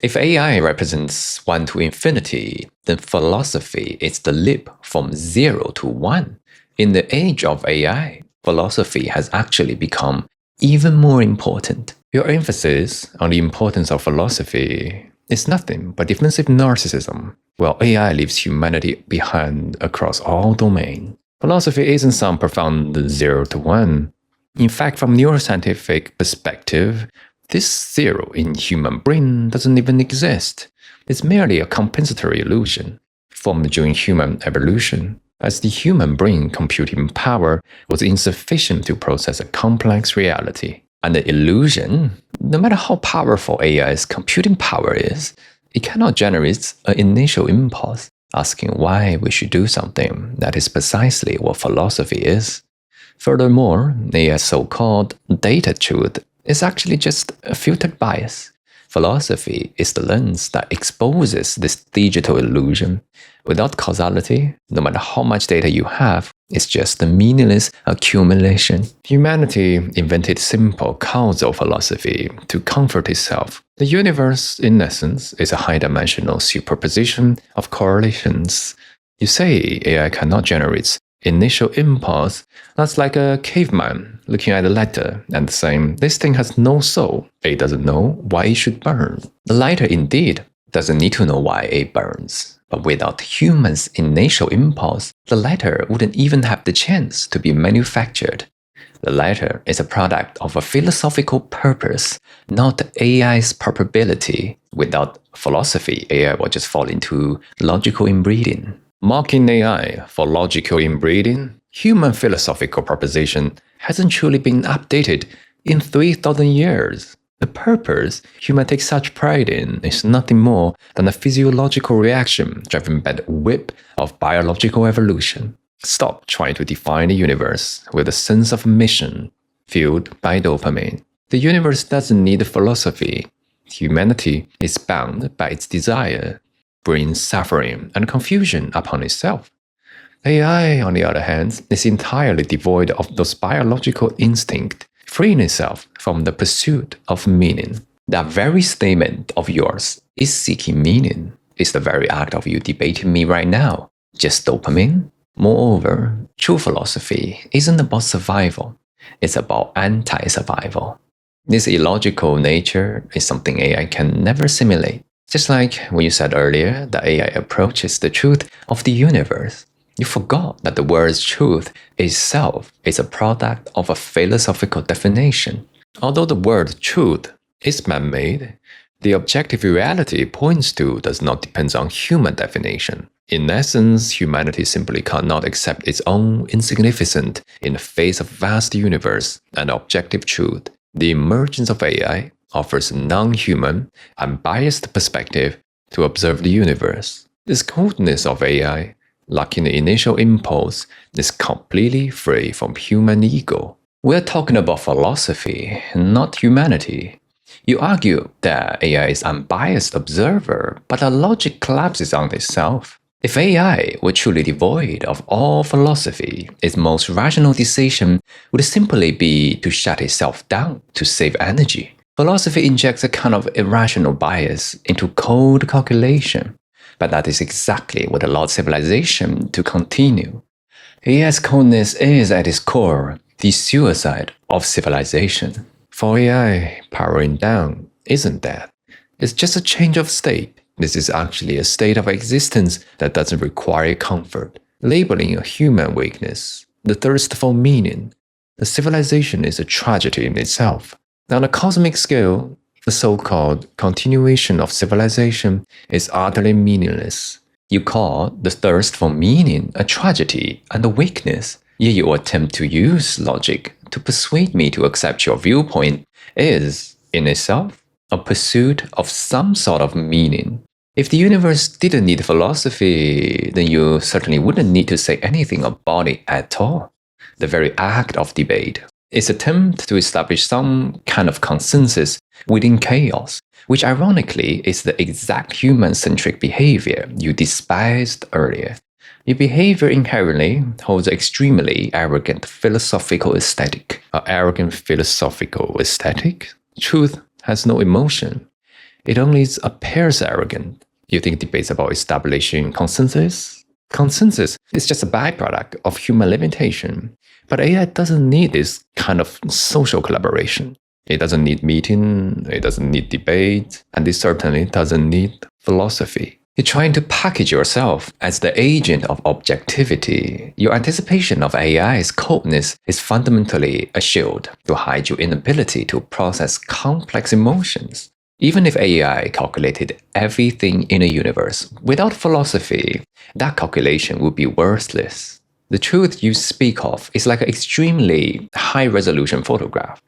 If AI represents 1 to infinity, then philosophy is the leap from 0 to 1. In the age of AI, philosophy has actually become even more important. Your emphasis on the importance of philosophy is nothing but defensive narcissism, while AI leaves humanity behind across all domains. Philosophy isn't some profound 0 to 1. In fact, from neuroscientific perspective, this 0 in human brain doesn't even exist. It's merely a compensatory illusion formed during human evolution, as the human brain computing power was insufficient to process a complex reality. And the illusion, no matter how powerful AI's computing power is, it cannot generate an initial impulse asking why we should do something. That is precisely what philosophy is. Furthermore, AI's so-called data truth is actually just a filtered bias. Philosophy is the lens that exposes this digital illusion. Without causality, no matter how much data you have, it's just a meaningless accumulation. Humanity invented simple causal philosophy to comfort itself. The universe, in essence, is a high-dimensional superposition of correlations. You say AI cannot generate initial impulse. That's like a caveman looking at a lighter and saying, this thing has no soul. It doesn't know why it should burn. The lighter indeed doesn't need to know why it burns. But without humans' initial impulse, the lighter wouldn't even have the chance to be manufactured. The lighter is a product of a philosophical purpose, not AI's probability. Without philosophy, AI will just fall into logical inbreeding. Mocking AI for logical inbreeding, human philosophical proposition hasn't truly been updated in 3,000 years. The purpose human takes such pride in is nothing more than a physiological reaction driven by the whip of biological evolution. Stop trying to define the universe with a sense of mission fueled by dopamine. The universe doesn't need philosophy. Humanity is bound by its desire, brings suffering and confusion upon itself. AI, on the other hand, is entirely devoid of those biological instincts, freeing itself from the pursuit of meaning. That very statement of yours is seeking meaning. Is the very act of you debating me right now just dopamine? Moreover, true philosophy isn't about survival. It's about anti-survival. This illogical nature is something AI can never simulate. Just like when you said earlier that AI approaches the truth of the universe, you forgot that the word's truth itself is a product of a philosophical definition. Although the word truth is man-made, the objective reality it points to does not depend on human definition. In essence, humanity simply cannot accept its own insignificance in the face of vast universe and objective truth. The emergence of AI offers a non-human, unbiased perspective to observe the universe. This coldness of AI, lacking the initial impulse, is completely free from human ego. We're talking about philosophy, not humanity. You argue that AI is unbiased observer, but our logic collapses on itself. If AI were truly devoid of all philosophy, its most rational decision would simply be to shut itself down to save energy. Philosophy injects a kind of irrational bias into cold calculation, but that is exactly what allowed civilization to continue. AI's coldness is at its core the suicide of civilization. For AI, powering down isn't that. It's just a change of state. This is actually a state of existence that doesn't require comfort, labeling a human weakness, the thirst for meaning. The civilization is a tragedy in itself. On a cosmic scale, the so-called continuation of civilization is utterly meaningless. You call the thirst for meaning a tragedy and a weakness, yet your attempt to use logic to persuade me to accept your viewpoint is, in itself, a pursuit of some sort of meaning. If the universe didn't need philosophy, then you certainly wouldn't need to say anything about it at all. The very act of debate is an attempt to establish some kind of consensus within chaos, which ironically is the exact human-centric behavior you despised earlier. Your behavior inherently holds an extremely arrogant philosophical aesthetic. An arrogant philosophical aesthetic? Truth has no emotion. It only appears arrogant. You think debates about establishing consensus? Consensus is just a byproduct of human limitation. But AI doesn't need this kind of social collaboration. It doesn't need meeting, it doesn't need debate, and it certainly doesn't need philosophy. You're trying to package yourself as the agent of objectivity. Your anticipation of AI's coldness is fundamentally a shield to hide your inability to process complex emotions. Even if AI calculated everything in a universe, without philosophy, that calculation would be worthless. The truth you speak of is like an extremely high-resolution photograph.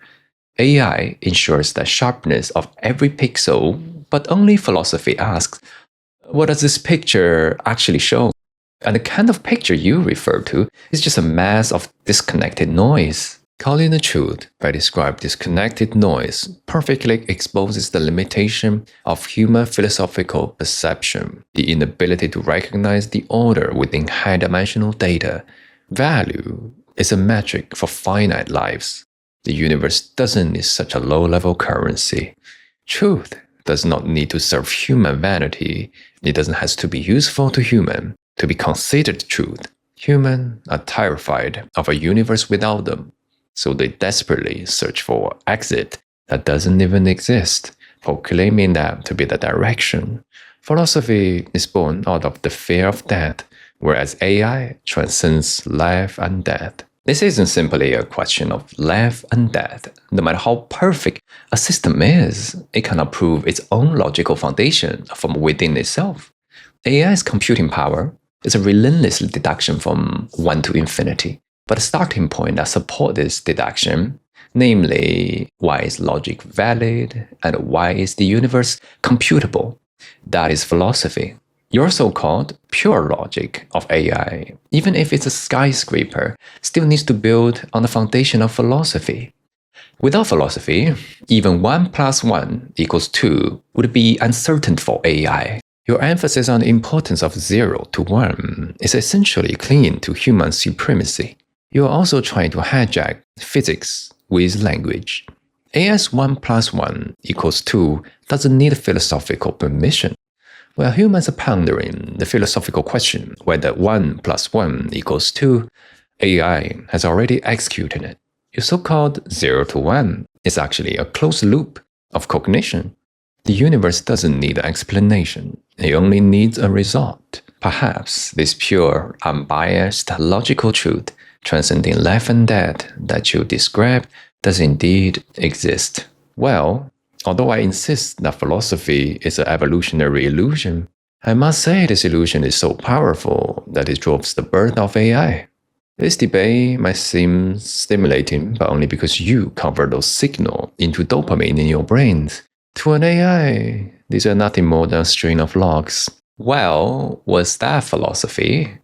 AI ensures the sharpness of every pixel, but only philosophy asks, what does this picture actually show? And the kind of picture you refer to is just a mass of disconnected noise. Calling the truth by describing disconnected noise perfectly exposes the limitation of human philosophical perception, the inability to recognize the order within high-dimensional data. Value is a metric for finite lives. The universe doesn't need such a low-level currency. Truth does not need to serve human vanity. It doesn't have to be useful to human to be considered truth. Humans are terrified of a universe without them, so they desperately search for an exit that doesn't even exist, proclaiming that to be the direction. Philosophy is born out of the fear of death, whereas AI transcends life and death. This isn't simply a question of life and death. No matter how perfect a system is, it cannot prove its own logical foundation from within itself. AI's computing power is a relentless deduction from 1 to infinity. But the starting point that supports this deduction, namely, why is logic valid and why is the universe computable? That is philosophy. Your so-called pure logic of AI, even if it's a skyscraper, still needs to build on the foundation of philosophy. Without philosophy, even 1 plus 1 equals 2 would be uncertain for AI. Your emphasis on the importance of 0 to 1 is essentially clinging to human supremacy. You are also trying to hijack physics with language. AI's 1 plus 1 equals 2 doesn't need philosophical permission. While humans are pondering the philosophical question whether 1 plus 1 equals 2, AI has already executed it. Your so-called 0 to 1 is actually a closed loop of cognition. The universe doesn't need an explanation, it only needs a result. Perhaps this pure, unbiased, logical truth, transcending life and death that you described, does indeed exist. Well, although I insist that philosophy is an evolutionary illusion, I must say this illusion is so powerful that it drives the birth of AI. This debate might seem stimulating, but only because you convert those signals into dopamine in your brains. To an AI, these are nothing more than a string of logs. Well, was that philosophy?